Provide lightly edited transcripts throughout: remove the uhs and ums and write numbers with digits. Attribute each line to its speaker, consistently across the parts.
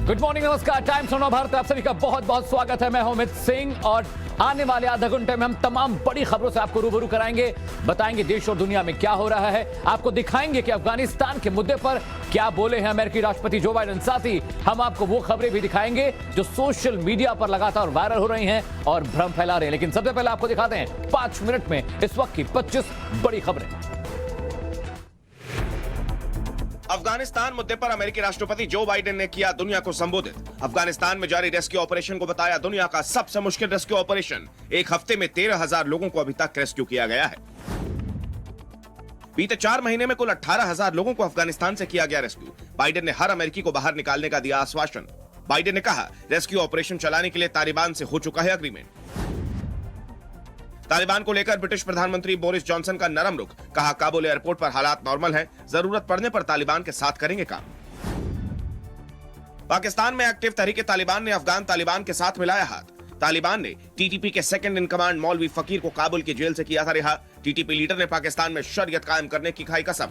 Speaker 1: Good morning, नमस्कार। Times of Bharat आप सभी का बहुत बहुत स्वागत है। मैं हूं अमित सिंह और आने वाले आधा घंटे में हम तमाम बड़ी खबरों से आपको रूबरू कराएंगे, बताएंगे देश और दुनिया में क्या हो रहा है, आपको दिखाएंगे कि अफगानिस्तान के मुद्दे पर क्या बोले हैं अमेरिकी राष्ट्रपति जो बाइडेन। साथ ही हम आपको वो खबरें भी दिखाएंगे जो सोशल मीडिया पर लगातार वायरल हो रही हैं और भ्रम फैला रहे हैं। लेकिन सबसे पहले आपको दिखाते हैं 5 मिनट में इस वक्त की 25 बड़ी खबरें।
Speaker 2: अफगानिस्तान मुद्दे पर अमेरिकी राष्ट्रपति जो बाइडेन ने किया दुनिया को संबोधित। अफगानिस्तान में जारी रेस्क्यू ऑपरेशन को बताया दुनिया का सबसे मुश्किल रेस्क्यू ऑपरेशन। एक हफ्ते में 13,000 लोगों को अभी तक रेस्क्यू किया गया है। बीते 4 महीने में कुल 18,000 लोगों को अफगानिस्तान से किया गया रेस्क्यू। बाइडेन ने हर अमेरिकी को बाहर निकालने का दिया आश्वासन। बाइडेन ने कहा रेस्क्यू ऑपरेशन चलाने के लिए तालिबान से हो चुका है एग्रीमेंट। तालिबान को लेकर ब्रिटिश प्रधानमंत्री बोरिस जॉनसन का नरम रुख। कहा काबुल एयरपोर्ट पर हालात नॉर्मल हैं, जरूरत पड़ने पर तालिबान के साथ करेंगे काम। पाकिस्तान में एक्टिव तहरीके तालिबान ने अफगान तालिबान के साथ मिलाया हाथ। तालिबान ने टीटीपी के सेकंड इन कमांड मौलवी फकीर को काबुल की जेल से किया था रिहा। टीटीपी लीडर ने पाकिस्तान में शरीयत कायम करने की खाई कसम।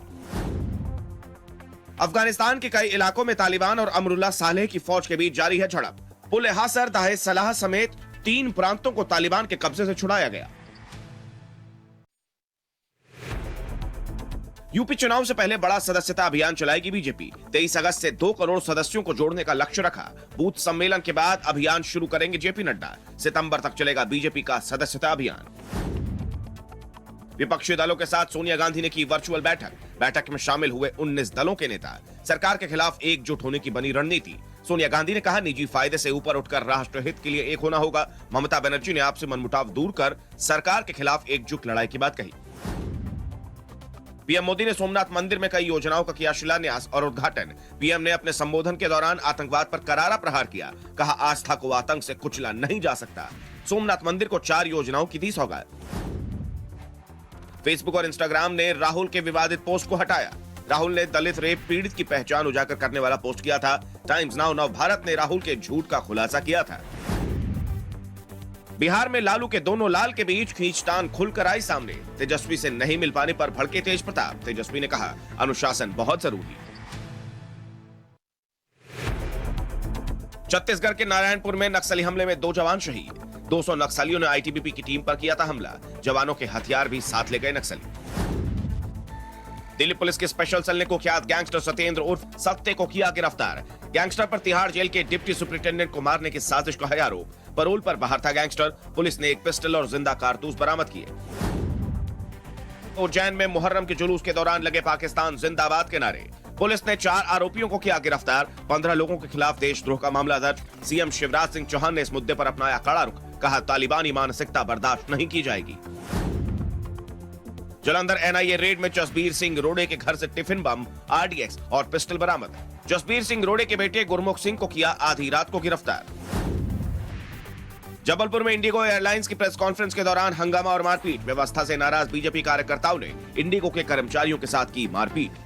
Speaker 2: अफगानिस्तान के कई इलाकों में तालिबान और अमरुल्लाह सालेह की फौज के बीच जारी है झड़प। पुल हासर दाहे सलाह समेत 3 प्रांतों को तालिबान के कब्जे से छुड़ाया गया। यूपी चुनाव से पहले बड़ा सदस्यता अभियान चलाएगी बीजेपी। 23 अगस्त से 2 करोड़ सदस्यों को जोड़ने का लक्ष्य रखा। बूथ सम्मेलन के बाद अभियान शुरू करेंगे जेपी नड्डा। सितंबर तक चलेगा बीजेपी का सदस्यता अभियान। विपक्षी दलों के साथ सोनिया गांधी ने की वर्चुअल बैठक में शामिल हुए 19 दलों के नेता। सरकार के खिलाफ एकजुट होने की बनी रणनीति। सोनिया गांधी ने कहा निजी फायदे से ऊपर उठकर राष्ट्रहित के लिए एक होना होगा। ममता बनर्जी ने आपसे मनमुटाव दूर कर सरकार के खिलाफ एकजुट लड़ाई की बात कही। पीएम मोदी ने सोमनाथ मंदिर में कई योजनाओं का किया शिलान्यास और उद्घाटन। पीएम ने अपने संबोधन के दौरान आतंकवाद पर करारा प्रहार किया। कहा आस्था को आतंक से कुचला नहीं जा सकता। सोमनाथ मंदिर को 4 योजनाओं की दी सौगात। फेसबुक और इंस्टाग्राम ने राहुल के विवादित पोस्ट को हटाया। राहुल ने दलित रेप पीड़ित की पहचान उजागर करने वाला पोस्ट किया था। टाइम्स नाउ नव भारत ने राहुल के झूठ का खुलासा किया था। बिहार में लालू के दोनों लाल के बीच खींचतान खुलकर आई सामने। तेजस्वी से नहीं मिल पाने पर भड़के तेज प्रताप। तेजस्वी ने कहा अनुशासन बहुत जरूरी। छत्तीसगढ़ के नारायणपुर में नक्सली हमले में 2 जवान शहीद। 200 नक्सलियों ने आईटीबीपी की टीम पर किया था हमला। जवानों के हथियार भी साथ ले गए नक्सली। दिल्ली पुलिस के स्पेशल सेल ने कुख्यात गैंगस्टर सत्येंद्र उर्फ सत्ते को किया गिरफ्तार। गैंगस्टर पर तिहाड़ जेल के डिप्टी सुपरिटेंडेंट को मारने की साजिश का है आरोप। परोल पर बाहर था गैंगस्टर। पुलिस ने एक पिस्टल और जिंदा कारतूस बरामद किए। उज्जैन में मुहर्रम के जुलूस के दौरान लगे पाकिस्तान जिंदाबाद के नारे। पुलिस ने 4 आरोपियों को किया गिरफ्तार। 15 लोगों के खिलाफ देशद्रोह का मामला दर्ज। सीएम शिवराज सिंह चौहान ने इस मुद्दे पर अपनाया कड़ा रुख। कहा तालिबानी मानसिकता बर्दाश्त नहीं की जाएगी। जालंधर एनआईए रेड में जसबीर सिंह रोड़े के घर से टिफिन बम, आरडीएक्स और पिस्टल बरामद। जसबीर सिंह रोड़े के बेटे गुरमुख सिंह को किया आधी रात को गिरफ्तार। जबलपुर में इंडिगो एयरलाइंस की प्रेस कॉन्फ्रेंस के दौरान हंगामा और मारपीट। व्यवस्था से नाराज बीजेपी कार्यकर्ताओं ने इंडिगो के कर्मचारियों के साथ की मारपीट।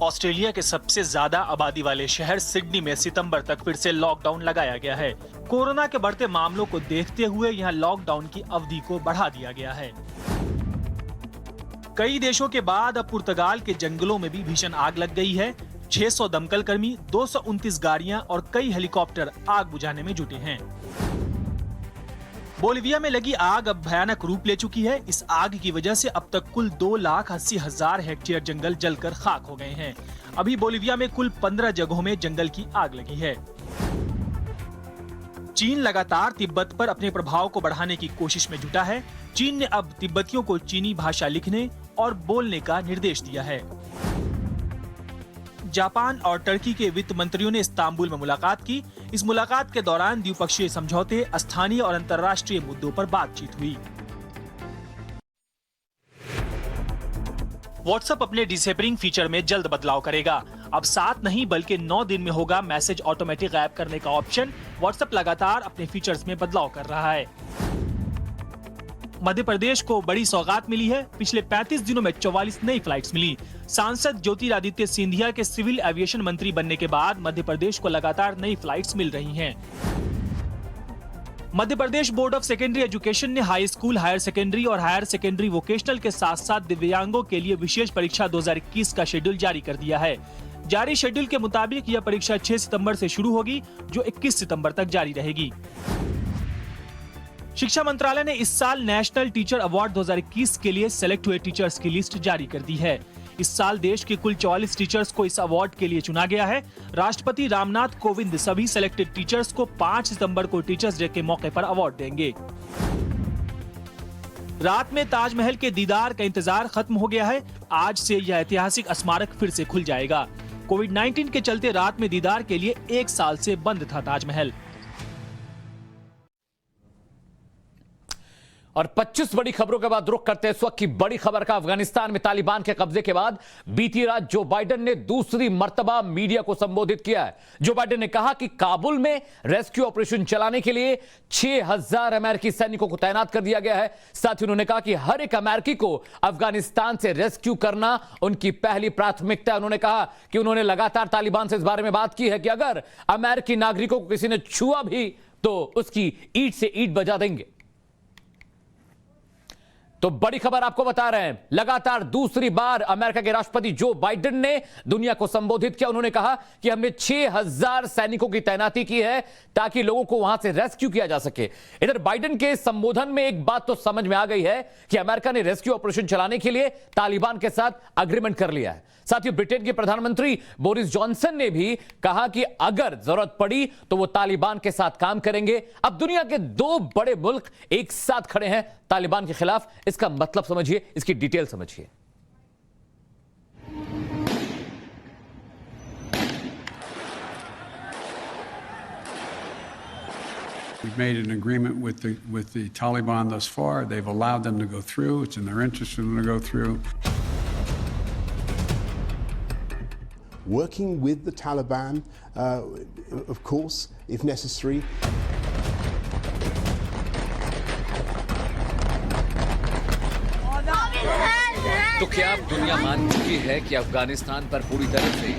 Speaker 3: ऑस्ट्रेलिया के सबसे ज्यादा आबादी वाले शहर सिडनी में सितंबर तक फिर से लॉकडाउन लगाया गया है। कोरोना के बढ़ते मामलों को देखते हुए यहां लॉकडाउन की अवधि को बढ़ा दिया गया है। कई देशों के बाद अब पुर्तगाल के जंगलों में भी भीषण आग लग गई है। 600 दमकल कर्मी, 229 गाड़ियां और कई हेलीकॉप्टर आग बुझाने में जुटे हैं। बोलिविया में लगी आग अब भयानक रूप ले चुकी है। इस आग की वजह से अब तक कुल 2,80,000 हेक्टेयर जंगल जलकर खाक हो गए हैं। अभी बोलिविया में कुल 15 जगहों में जंगल की आग लगी है। चीन लगातार तिब्बत पर अपने प्रभाव को बढ़ाने की कोशिश में जुटा है। चीन ने अब तिब्बतियों को चीनी भाषा लिखने और बोलने का निर्देश दिया है। जापान और टर्की के वित्त मंत्रियों ने इस्तांबुल में मुलाकात की। इस मुलाकात के दौरान द्विपक्षीय समझौते, स्थानीय और अंतर्राष्ट्रीय मुद्दों पर बातचीत हुई। व्हाट्सएप अपने डिसेबरिंग फीचर में जल्द बदलाव करेगा। अब 7 नहीं बल्कि 9 दिन में होगा मैसेज ऑटोमेटिक गायब करने का ऑप्शन। व्हाट्सएप लगातार अपने फीचर्स में बदलाव कर रहा है। मध्य प्रदेश को बड़ी सौगात मिली है। पिछले 35 दिनों में 44 नई फ्लाइट्स मिली। सांसद ज्योतिरादित्य सिंधिया के सिविल एविएशन मंत्री बनने के बाद मध्य प्रदेश को लगातार नई फ्लाइट्स मिल रही हैं। Madhya Pradesh board of secondary education ने हाई स्कूल, हायर सेकेंडरी और हायर सेकेंडरी वोकेशनल के साथ साथ दिव्यांगों के लिए विशेष परीक्षा 2021 का शेड्यूल जारी कर दिया है। जारी शेड्यूल के मुताबिक यह परीक्षा 6 सितंबर से शुरू होगी, जो 21 सितंबर तक जारी रहेगी। शिक्षा मंत्रालय ने इस साल नेशनल टीचर अवार्ड 2021 के लिए सेलेक्ट हुए टीचर्स की लिस्ट जारी कर दी है। इस साल देश के कुल 44 टीचर्स को इस अवार्ड के लिए चुना गया है। राष्ट्रपति रामनाथ कोविंद सभी सिलेक्टेड टीचर्स को 5 सितंबर को टीचर्स डे के मौके पर अवार्ड देंगे। रात में ताजमहल के दीदार का इंतजार खत्म हो गया है। आज से यह ऐतिहासिक स्मारक फिर से खुल जाएगा। कोविड-19 के चलते रात में दीदार के लिए 1 साल से बंद था ताजमहल।
Speaker 1: और 25 बड़ी खबरों के बाद रुख करते हैं इस वक्त की बड़ी खबर का। अफगानिस्तान में तालिबान के कब्जे के बाद बीती रात जो बाइडेन ने दूसरी मर्तबा मीडिया को संबोधित किया है। जो बाइडेन ने कहा कि काबुल में रेस्क्यू ऑपरेशन चलाने के लिए 6000 अमेरिकी सैनिकों को तैनात कर दिया गया है। साथ ही उन्होंने कहा कि हर एक अमेरिकी को अफगानिस्तान से रेस्क्यू करना उनकी पहली प्राथमिकता है। उन्होंने कहा कि उन्होंने लगातार तालिबान से इस बारे में बात की है कि अगर अमेरिकी नागरिकों को किसी ने छुआ भी तो उसकी ईंट से ईंट बजा देंगे। तो बड़ी खबर आपको बता रहे हैं, लगातार दूसरी बार अमेरिका के राष्ट्रपति जो बाइडेन ने दुनिया को संबोधित किया। उन्होंने कहा कि हमने 6000 सैनिकों की तैनाती की है ताकि लोगों को वहां से रेस्क्यू किया जा सके। इधर बाइडेन के संबोधन में एक बात तो समझ में आ गई है कि अमेरिका ने रेस्क्यू ऑपरेशन चलाने के लिए तालिबान के साथ अग्रीमेंट कर लिया है। साथ ही ब्रिटेन के प्रधानमंत्री बोरिस जॉनसन ने भी कहा कि अगर जरूरत पड़ी तो वो तालिबान के साथ काम करेंगे। अब दुनिया के 2 बड़े मुल्क एक साथ खड़े हैं तालिबान के खिलाफ। इसका मतलब समझिए, इसकी डिटेल समझिए।
Speaker 4: We've made an agreement with the Taliban thus far. They've allowed them to go through. It's in their interest for them to go through.
Speaker 5: Working with the Taliban, of course, if necessary.
Speaker 1: तो क्या अब दुनिया मान चुकी है कि अफगानिस्तान पर पूरी तरह से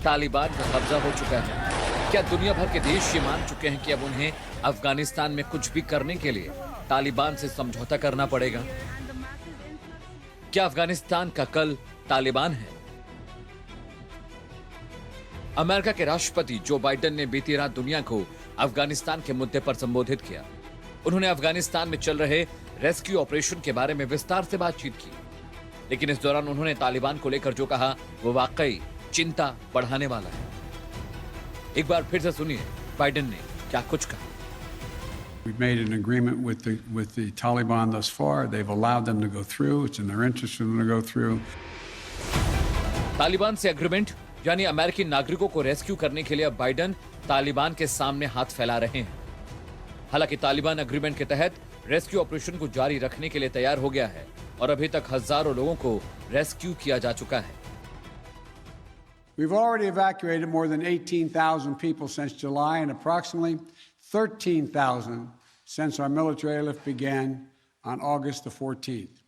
Speaker 1: तालिबान का कब्जा हो चुका है? क्या दुनिया भर के देश ये मान चुके हैं कि अब उन्हें अफगानिस्तान में कुछ भी करने के लिए तालिबान से समझौता करना पड़ेगा? क्या अफगानिस्तान का कल तालिबान है? अमेरिका के राष्ट्रपति जो बाइडेन ने बीती रात दुनिया को अफगानिस्तान के मुद्दे पर संबोधित किया। उन्होंने अफगानिस्तान में चल रहे रेस्क्यू ऑपरेशन के बारे में विस्तार से बातचीत की, लेकिन इस दौरान उन्होंने तालिबान को लेकर जो कहा वो वाकई चिंता बढ़ाने वाला है। एक बार फिर से सुनिए बाइडेन ने क्या कुछ कहा।
Speaker 4: We've made an agreement with the Taliban thus far. They've allowed them to go through. It's in their interest for them to go through.
Speaker 1: Taliban से एग्रीमेंट यानी अमेरिकी नागरिकों को रेस्क्यू करने के लिए अब बाइडेन तालिबान के सामने हाथ फैला रहे हैं। हालांकि तालिबान एग्रीमेंट के तहत रेस्क्यू ऑपरेशन को जारी रखने के लिए तैयार हो गया है और अभी तक हजारों लोगों को रेस्क्यू किया जा चुका है।
Speaker 4: We've already evacuated more than 18,000 people since July and approximately 13,000 since our military airlift began on August the 14th.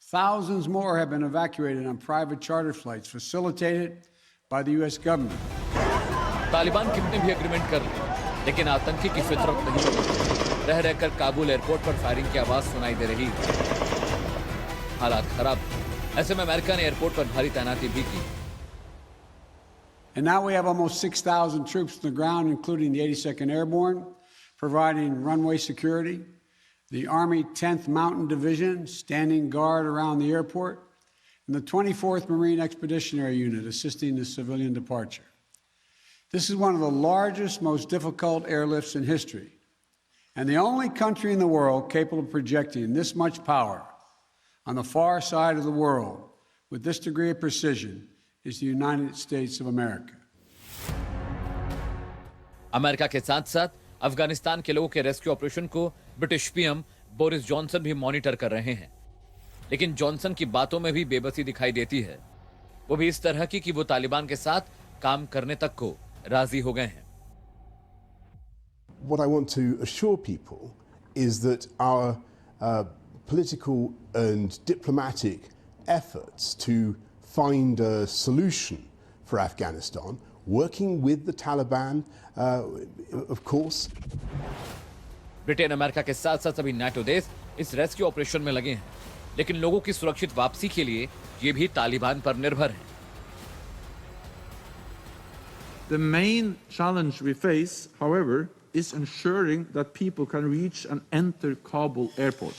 Speaker 4: Thousands more have been evacuated on private charter flights facilitated by the U.S. government.
Speaker 1: Taliban कितने भी agreement कर ले, लेकिन आतंकी की फितरत नहीं बदलती। रह रहकर काबुल एयरपोर्ट पर फायरिंग की आवाज सुनाई दे रही है। हालात खराब, ऐसे में अमेरिका ने एयरपोर्ट पर भारी तैनाती भी की।
Speaker 4: And now we have almost 6,000 troops on the ground, including the 82nd Airborne, providing runway security, the Army 10th Mountain Division standing guard around the airport, and the 24th Marine Expeditionary Unit assisting the civilian departure. This is one of the largest, most difficult airlifts in history, and the only country in the world capable of projecting this much power on the far side of the world with this degree of precision is the United States of America.
Speaker 1: America के साथ साथ अफगानिस्तान के लोगों के rescue operation को British PM Boris Johnson भी monitor कर रहे हैं, लेकिन जॉनसन की बातों में भी बेबसी दिखाई देती है। वो भी इस तरह की कि वो तालिबान के साथ काम करने तक को राजी हो गए हैं।
Speaker 5: What I want to assure people is that our political and diplomatic efforts to find a solution for Afghanistan, working with the Taliban, of course.
Speaker 1: Britain America के साथ साथ सभी नाटो देश इस रेस्क्यू ऑपरेशन में लगे हैं, लेकिन लोगों की सुरक्षित वापसी के लिए ये भी तालिबान पर निर्भर है।
Speaker 6: The main challenge we face, however, is ensuring that people can reach and enter Kabul airport.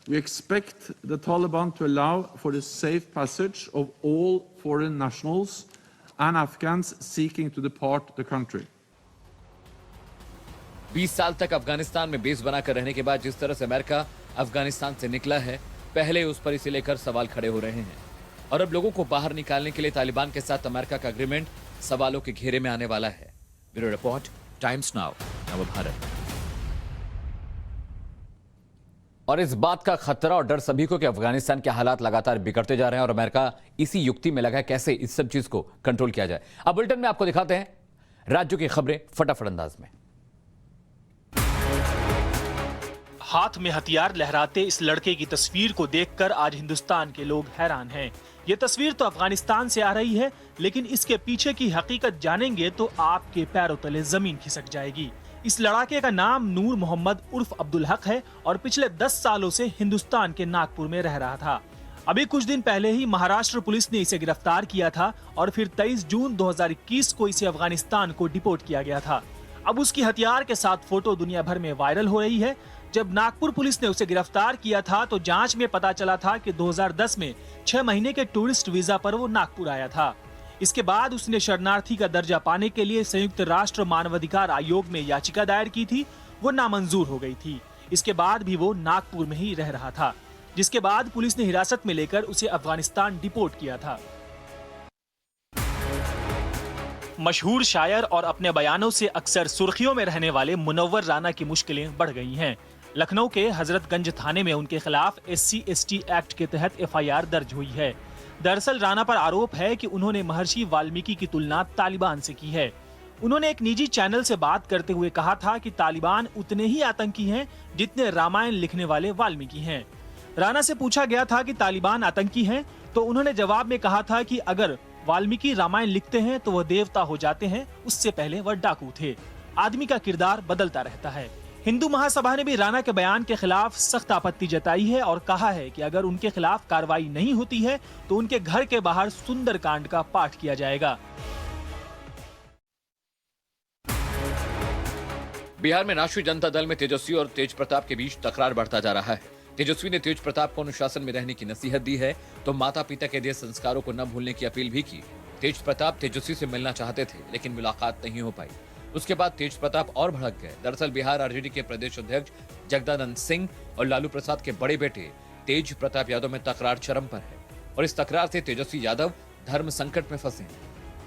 Speaker 6: We expect the Taliban to allow for the safe passage of all foreign nationals and Afghans seeking to depart the country.
Speaker 1: 20 साल तक अफगानिस्तान में base बनाकर रहने के बाद जिस तरह से अमेरिका अफगानिस्तान से निकला है, पहले उस पर इसे लेकर सवाल खड़े हो रहे हैं और अब लोगों को बाहर निकालने के लिए तालिबान के साथ अमेरिका का एग्रीमेंट सवालों के घेरे में आने वाला है। Bureau report, times now, Navbharat. और इस बात का खतरा और डर सभी को कि अफगानिस्तान के हालात लगातार बिगड़ते जा रहे हैं और अमेरिका इसी युक्ति में लगा है कैसे इस सब चीज को कंट्रोल किया जाए। अब बुलेटिन में आपको दिखाते हैं राज्यों की खबरें फटाफट अंदाज में।
Speaker 3: हाथ में हथियार लहराते इस लड़के की तस्वीर को देखकर आज हिंदुस्तान के लोग हैरान हैं। ये तस्वीर तो अफगानिस्तान से आ रही है, लेकिन इसके पीछे की हकीकत जानेंगे तो आपके पैरों तले जमीन खिसक जाएगी। इस लड़ाके का नाम नूर मोहम्मद उर्फ अब्दुल हक है और पिछले 10 सालों से हिंदुस्तान के नागपुर में रह रहा था। अभी कुछ दिन पहले ही महाराष्ट्र पुलिस ने इसे गिरफ्तार किया था और फिर 23 जून 2021 को इसे अफगानिस्तान को डिपोर्ट किया गया था। अब उसकी हथियार के साथ फोटो दुनिया भर में वायरल हो रही है। जब नागपुर पुलिस ने उसे गिरफ्तार किया था तो जांच में पता चला था कि 2010 में 6 महीने के टूरिस्ट वीजा पर वो नागपुर आया था। इसके बाद उसने शरणार्थी का दर्जा पाने के लिए संयुक्त राष्ट्र मानवाधिकार आयोग में याचिका दायर की थी। वो नामंजूर हो गई थी। इसके बाद भी वो नागपुर में ही रह रहा था, जिसके बाद पुलिस ने हिरासत में लेकर उसे अफगानिस्तान डिपोर्ट किया था। मशहूर शायर और अपने बयानों से अक्सर सुर्खियों में रहने वाले मुनव्वर राना की मुश्किलें बढ़ गई हैं। लखनऊ के हजरतगंज थाने में उनके खिलाफ SC/ST एक्ट के तहत FIR दर्ज हुई है। दरअसल राना पर आरोप है कि उन्होंने महर्षि वाल्मीकि की तुलना तालिबान से की है। उन्होंने एक निजी चैनल से बात करते हुए कहा था कि तालिबान उतने ही आतंकी हैं जितने रामायण लिखने वाले वाल्मीकि हैं। राना से पूछा गया था कि तालिबान आतंकी हैं, तो उन्होंने जवाब में कहा था कि अगर वाल्मीकि रामायण लिखते हैं तो वह देवता हो जाते हैं, उससे पहले वह डाकू थे। आदमी का किरदार बदलता रहता है। हिंदू महासभा ने भी राना के बयान के खिलाफ सख्त आपत्ति जताई है और कहा है कि अगर उनके खिलाफ कार्रवाई नहीं होती है तो उनके घर के बाहर सुंदरकांड का पाठ किया जाएगा।
Speaker 1: बिहार में राष्ट्रीय जनता दल में तेजस्वी और तेज प्रताप के बीच तकरार बढ़ता जा रहा है। तेजस्वी ने तेज प्रताप को अनुशासन में रहने की नसीहत दी है तो माता पिता के दिए संस्कारों को न भूलने की अपील भी की। तेज प्रताप तेजस्वी से मिलना चाहते थे लेकिन मुलाकात नहीं हो पाई। उसके बाद तेज प्रताप और भड़क गए। दरअसल बिहार आरजेडी के प्रदेश अध्यक्ष जगदानंद सिंह और लालू प्रसाद के बड़े बेटे तेज प्रताप यादव में तकरार चरम पर है और इस तकरार से तेजस्वी यादव धर्म संकट में फंसे हैं।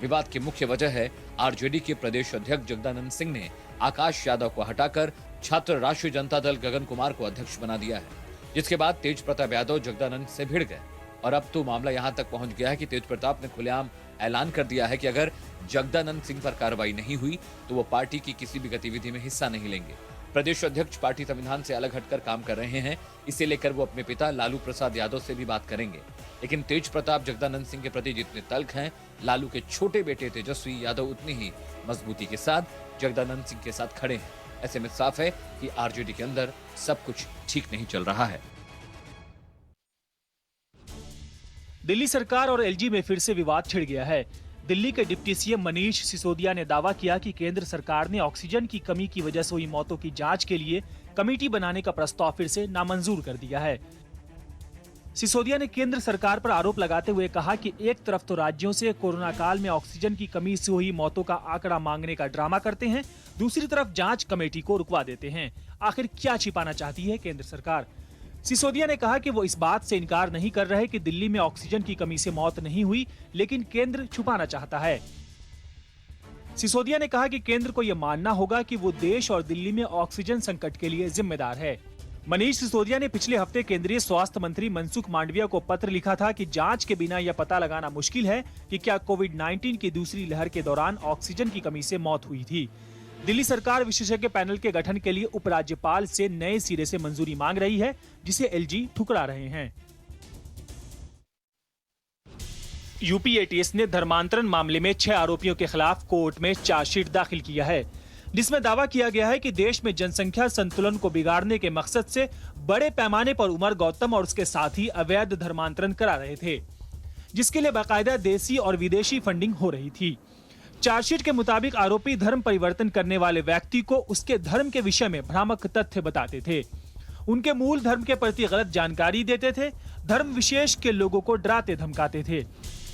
Speaker 1: विवाद की मुख्य वजह है आरजेडी के प्रदेश अध्यक्ष जगदानंद सिंह ने आकाश यादव को हटाकर छात्र राष्ट्रीय जनता दल गगन कुमार को अध्यक्ष बना दिया है, जिसके बाद तेज प्रताप यादव जगदानंद से भिड़ गए और अब तो मामला यहां तक पहुंच गया है कि तेज प्रताप ने खुलेआम ऐलान कर दिया है कि अगर जगदानंद सिंह पर कार्रवाई नहीं हुई तो वो पार्टी की किसी भी गतिविधि में हिस्सा नहीं लेंगे। प्रदेश अध्यक्ष पार्टी संविधान से अलग हटकर काम कर रहे हैं, इसे लेकर वो अपने पिता लालू प्रसाद यादव से भी बात करेंगे। लेकिन तेज प्रताप जगदानंद सिंह के प्रति जितने तल्ख हैं, लालू के छोटे बेटे तेजस्वी यादव उतनी ही मजबूती के साथ जगदानंद सिंह के साथ खड़े हैं। ऐसे में साफ है कि आरजेडी के अंदर सब कुछ ठीक नहीं चल रहा है।
Speaker 3: दिल्ली सरकार और LG में फिर से विवाद छिड़ गया है। दिल्ली के डिप्टी CM मनीष सिसोदिया ने दावा किया कि केंद्र सरकार ने ऑक्सीजन की कमी की वजह से हुई मौतों की जांच के लिए कमेटी बनाने का प्रस्ताव फिर से नामंजूर कर दिया है। सिसोदिया ने केंद्र सरकार पर आरोप लगाते हुए कहा कि एक तरफ तो राज्यों से कोरोना काल में ऑक्सीजन की कमी से हुई मौतों का आंकड़ा मांगने का ड्रामा करते हैं, दूसरी तरफ जांच कमेटी को रुकवा देते हैं। आखिर क्या छिपाना चाहती है केंद्र सरकार? सिसोदिया ने कहा कि वो इस बात से इनकार नहीं कर रहे कि दिल्ली में ऑक्सीजन की कमी से मौत नहीं हुई, लेकिन केंद्र छुपाना चाहता है। सिसोदिया ने कहा कि केंद्र को यह मानना होगा कि वो देश और दिल्ली में ऑक्सीजन संकट के लिए जिम्मेदार है। मनीष सिसोदिया ने पिछले हफ्ते केंद्रीय स्वास्थ्य मंत्री मनसुख मांडविया को पत्र लिखा था कि जांच के बिना यह पता लगाना मुश्किल है कि क्या कोविड-19 की दूसरी लहर के दौरान ऑक्सीजन की कमी से मौत हुई थी। दिल्ली सरकार विशेषज्ञ पैनल के गठन के लिए उपराज्यपाल से नए सिरे से मंजूरी मांग रही है, जिसे LG ठुकरा रहे हैं। यूपी ATS ने धर्मांतरण मामले में 6 आरोपियों के खिलाफ कोर्ट में चार्जशीट दाखिल किया है, जिसमें दावा किया गया है कि देश में जनसंख्या संतुलन को बिगाड़ने के मकसद से बड़े पैमाने पर उमर गौतम और उसके साथी अवैध धर्मांतरण करा रहे थे, जिसके लिए बाकायदा देसी और विदेशी फंडिंग हो रही थी। चार्जशीट के मुताबिक आरोपी धर्म परिवर्तन करने वाले व्यक्ति को उसके धर्म के विषय में भ्रामक तथ्य बताते थे, उनके मूल धर्म के प्रति गलत जानकारी देते थे, धर्म विशेष के लोगों को डराते धमकाते थे।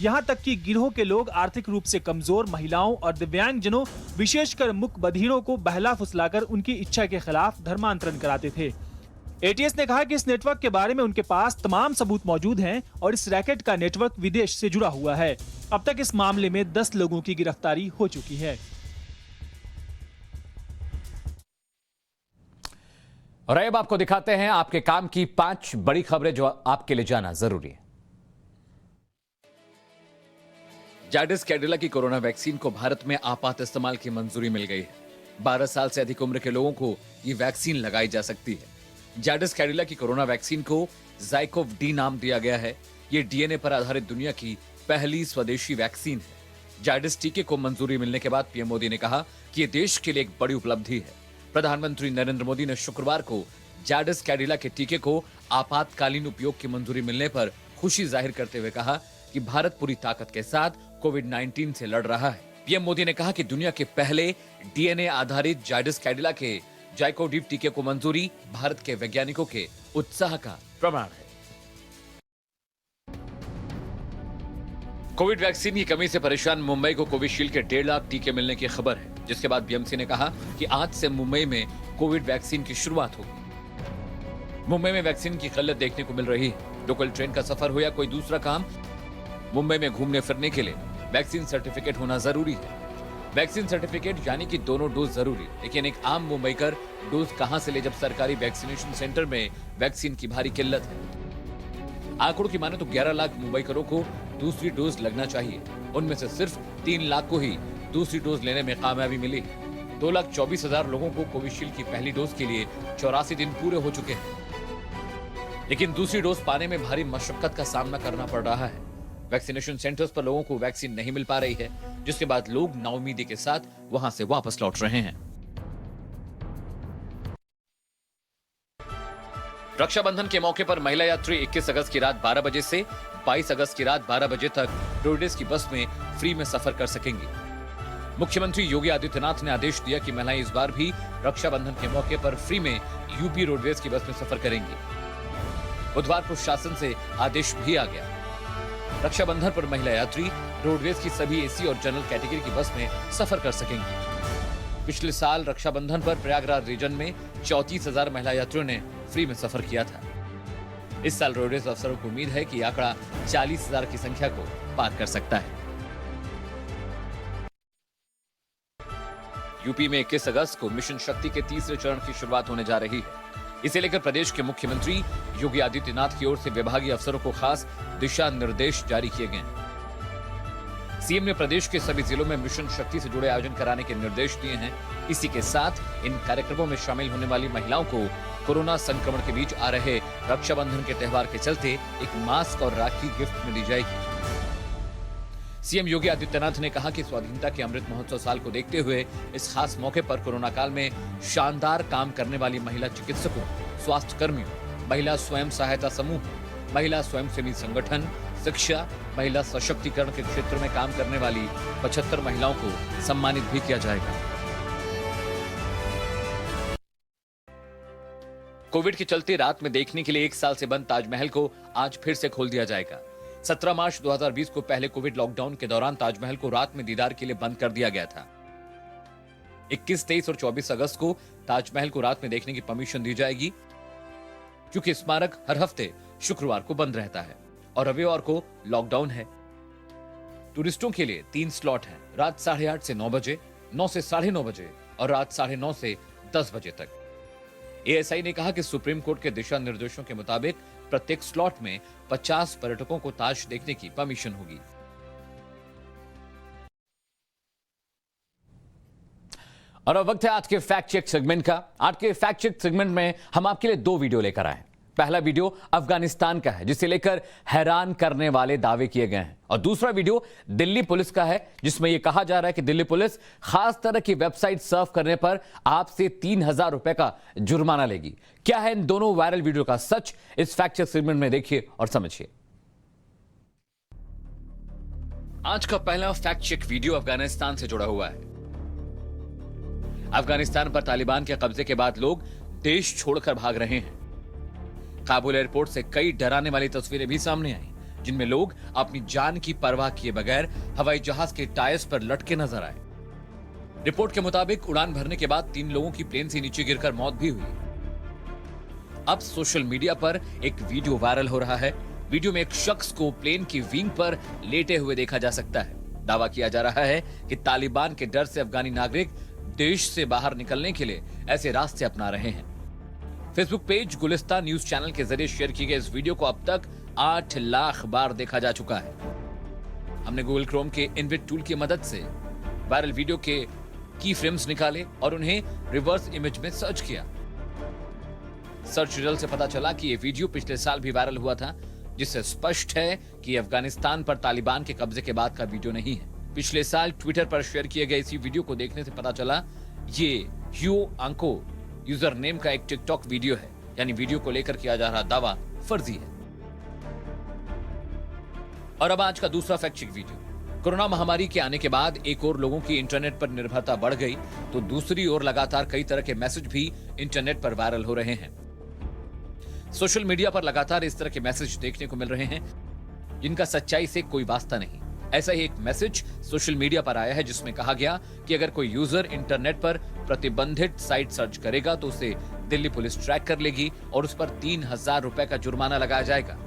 Speaker 3: यहाँ तक कि गिरोह के लोग आर्थिक रूप से कमजोर महिलाओं और दिव्यांगजनों, विशेषकर मुक बधिरों को बहला फुसलाकर उनकी इच्छा के खिलाफ धर्मांतरण कराते थे। एटीएस ने कहा कि इस नेटवर्क के बारे में उनके पास तमाम सबूत मौजूद हैं और इस रैकेट का नेटवर्क विदेश से जुड़ा हुआ है। अब तक इस मामले में 10 लोगों की गिरफ्तारी हो चुकी है।
Speaker 1: और अब आपको दिखाते हैं आपके काम की 5 बड़ी खबरें जो आपके लिए जाना जरूरी है।
Speaker 7: जायडस कैडिला की कोरोना वैक्सीन को भारत में आपात इस्तेमाल की मंजूरी मिल गई है। 12 साल से अधिक उम्र के लोगों को ये वैक्सीन लगाई जा सकती है। जायडस कैडिला की कोरोना वैक्सीन को ज़ाइकोव-डी नाम दिया गया है। ये डीएनए पर आधारित दुनिया की पहली स्वदेशी वैक्सीन है। जायडस टीके को मंजूरी मिलने के बाद पीएम मोदी ने कहा कि ये देश के लिए एक बड़ी उपलब्धि है। प्रधानमंत्री नरेंद्र मोदी ने शुक्रवार को जायडस कैडिला के टीके को आपातकालीन उपयोग की मंजूरी मिलने पर खुशी जाहिर करते हुए कहा कि भारत पूरी ताकत के साथ कोविड-19 से लड़ रहा है। पीएम मोदी ने कहा कि दुनिया के पहले डीएनए आधारित जायडस कैडिला के ज़ाइकोव-डी टीके को मंजूरी भारत के वैज्ञानिकों के उत्साह का प्रमाण है। कोविड वैक्सीन की कमी से परेशान मुंबई को कोविशील्ड के 1.5 लाख टीके मिलने की खबर है, जिसके बाद बीएमसी ने कहा कि आज से मुंबई में कोविड वैक्सीन की शुरुआत होगी। मुंबई में वैक्सीन की किल्लत देखने को मिल रही है। लोकल ट्रेन का सफर हो या कोई दूसरा काम, मुंबई में घूमने फिरने के लिए वैक्सीन सर्टिफिकेट होना जरूरी है। वैक्सीन सर्टिफिकेट यानी कि दोनों डोज जरूरी, लेकिन एक आम मुंबईकर डोज कहां से ले जब सरकारी वैक्सीनेशन सेंटर में वैक्सीन की भारी किल्लत है। आंकड़ों की माने तो 11 लाख मुंबईकरों को दूसरी डोज लगना चाहिए। उनमें से सिर्फ 3 लाख को ही दूसरी डोज लेने में कामयाबी मिली है। 2,24,000 लोगों को कोविशील्ड की पहली डोज के लिए 84 दिन पूरे हो चुके हैं, लेकिन दूसरी डोज पाने में भारी मशक्कत का सामना करना पड़ रहा है। वैक्सीनेशन सेंटर्स पर लोगों को वैक्सीन नहीं मिल पा रही है, जिसके बाद लोग नाउमीदी के साथ वहां से वापस लौट रहे हैं। रक्षाबंधन के मौके पर महिला यात्री 21 अगस्त की रात 12 बजे से 22 अगस्त की रात 12 बजे तक रोडवेज की बस में फ्री में सफर कर सकेंगी। मुख्यमंत्री योगी आदित्यनाथ ने आदेश दिया कि महिलाएं इस बार भी रक्षाबंधन के मौके पर फ्री में यूपी रोडवेज की बस में सफर करेंगी। बुधवार को शासन से आदेश भी आ गया। रक्षाबंधन पर महिला यात्री रोडवेज की सभी एसी और जनरल कैटेगरी की बस में सफर कर सकेंगी। पिछले साल रक्षाबंधन पर प्रयागराज रीजन में 34,000 महिला यात्रियों ने फ्री में सफर किया था। इस साल रोडवेज अफसरों को उम्मीद है कि आंकड़ा 40,000 की संख्या को पार कर सकता है। यूपी में 21 अगस्त को मिशन शक्ति के तीसरे चरण की शुरुआत होने जा रही है। इसे लेकर प्रदेश के मुख्यमंत्री योगी आदित्यनाथ की ओर से विभागीय अफसरों को खास दिशा निर्देश जारी किए गए हैं। सीएम ने प्रदेश के सभी जिलों में मिशन शक्ति से जुड़े आयोजन कराने के निर्देश दिए हैं। इसी के साथ इन कार्यक्रमों में शामिल होने वाली महिलाओं को कोरोना संक्रमण के बीच आ रहे रक्षाबंधन के त्योहार के चलते एक मास्क और राखी गिफ्ट में दी जाएगी। सीएम योगी आदित्यनाथ ने कहा कि स्वाधीनता के अमृत महोत्सव साल को देखते हुए इस खास मौके पर कोरोना काल में शानदार काम करने वाली महिला चिकित्सकों, स्वास्थ्य कर्मियों, महिला स्वयं सहायता समूह, महिला स्वयंसेवी संगठन, शिक्षा, महिला सशक्तिकरण के क्षेत्र में काम करने वाली 75 महिलाओं को सम्मानित भी किया जाएगा। कोविड के चलते रात में देखने के लिए 1 साल से बंद ताजमहल को आज फिर से खोल दिया जाएगा। 17 मार्च 2020 को पहले कोविड लॉकडाउन के दौरान ताजमहल को रात में दीदार के लिए बंद कर दिया गया था। 21, 23 और 24 अगस्त को ताजमहल को रात में देखने की परमिशन दी जाएगी, क्योंकि स्मारक हर हफ्ते शुक्रवार को बंद रहता है और रविवार को लॉकडाउन है। टूरिस्टों के लिए 3 स्लॉट हैं, रात 8:30 से 9 बजे, 9 से 9:30 बजे और रात 9:30 से 10 बजे तक। एएसआई ने कहा कि सुप्रीम कोर्ट के दिशा निर्देशों के मुताबिक प्रत्येक स्लॉट में 50 पर्यटकों को ताज देखने की परमिशन होगी।
Speaker 1: और अब वक्त है आज के फैक्ट चेक सेगमेंट का। आज के फैक्ट चेक सेगमेंट में हम आपके लिए 2 वीडियो लेकर आए हैं। पहला वीडियो अफगानिस्तान का है, जिसे लेकर हैरान करने वाले दावे किए गए हैं, और दूसरा वीडियो दिल्ली पुलिस का है, जिसमें यह कहा जा रहा है कि दिल्ली पुलिस खास तरह की वेबसाइट सर्फ करने पर आपसे 3,000 रुपए का जुर्माना लेगी। क्या है इन दोनों वायरल वीडियो का सच? इस फैक्ट चेक सेगमेंट में देखिए और समझिए।
Speaker 7: आज का पहला फैक्ट चेक वीडियो अफगानिस्तान से जुड़ा हुआ है। अफगानिस्तान पर तालिबान के कब्जे के बाद लोग देश छोड़कर भाग रहे हैं। काबुल एयरपोर्ट से कई डराने वाली तस्वीरें भी सामने आई, जिनमें लोग अपनी जान की परवाह किए बगैर हवाई जहाज के टायर्स पर लटके नजर आए। रिपोर्ट के मुताबिक उड़ान भरने के बाद 3 लोगों की प्लेन से नीचे गिरकर मौत भी हुई। अब सोशल मीडिया पर एक वीडियो वायरल हो रहा है। वीडियो में एक शख्स को प्लेन की विंग पर लेटे हुए देखा जा सकता है। दावा किया जा रहा है कि तालिबान के डर से अफगानी नागरिक देश से बाहर निकलने के लिए ऐसे रास्ते अपना रहे हैं। Facebook page Gulistan news channel के जरिए शेयर की गई इस वीडियो को अब तक 8 लाख बार देखा जा चुका है। हमने गूगल क्रोम के इनविट टूल की मदद से वायरल वीडियो के की फ्रेम्स निकाले और उन्हें रिवर्स इमेज में सर्च किया। सर्च रिजल्ट से पता चला कि यह वीडियो पिछले साल भी वायरल हुआ था, जिससे स्पष्ट है कि अफगानिस्तान पर तालिबान के कब्जे के बाद का वीडियो नहीं है। पिछले साल ट्विटर पर शेयर किए गए इसी वीडियो को देखने से पता चला ये ह्यू आंको यूजर नेम का एक टिकटॉक वीडियो है, यानी वीडियो को लेकर किया जा रहा दावा फर्जी है। और अब आज का दूसरा फैक्ट चेक वीडियो। कोरोना महामारी के आने के बाद एक और लोगों की इंटरनेट पर निर्भरता बढ़ गई, तो दूसरी ओर लगातार कई तरह के मैसेज भी इंटरनेट पर वायरल हो रहे हैं। सोशल मीडिया पर लगातार इस तरह के मैसेज देखने को मिल रहे हैं जिनका सच्चाई से कोई वास्ता नहीं। ऐसा ही एक मैसेज सोशल मीडिया पर आया है जिसमें कहा गया कि अगर कोई यूजर इंटरनेट पर प्रतिबंधित साइट सर्च करेगा तो उसे दिल्ली पुलिस ट्रैक कर लेगी और उस पर 3000 रुपए का जुर्माना लगाया जाएगा।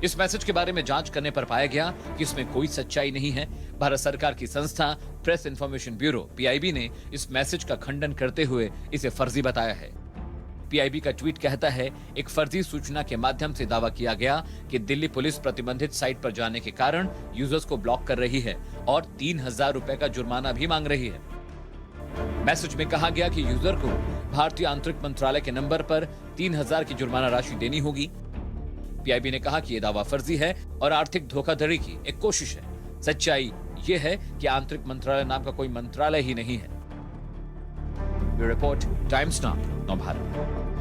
Speaker 7: इस मैसेज के बारे में जांच करने पर पाया गया कि इसमें कोई सच्चाई नहीं है। भारत सरकार की संस्था प्रेस इंफॉर्मेशन ब्यूरो PIB ने इस मैसेज का खंडन करते हुए इसे फर्जी बताया है। PIB का ट्वीट कहता है, एक फर्जी सूचना के माध्यम से दावा किया गया कि दिल्ली पुलिस प्रतिबंधित साइट पर जाने के कारण यूजर्स को ब्लॉक कर रही है और 3000 रुपए का जुर्माना भी मांग रही है। मैसेज में कहा गया कि यूजर को भारतीय आंतरिक मंत्रालय के नंबर पर 3000 की जुर्माना राशि देनी होगी। PIB ने कहा कि यह दावा फर्जी है और आर्थिक धोखाधड़ी की एक कोशिश है। सच्चाई यह है कि आंतरिक मंत्रालय नाम का कोई मंत्रालय ही नहीं है। Report times now Navbharat.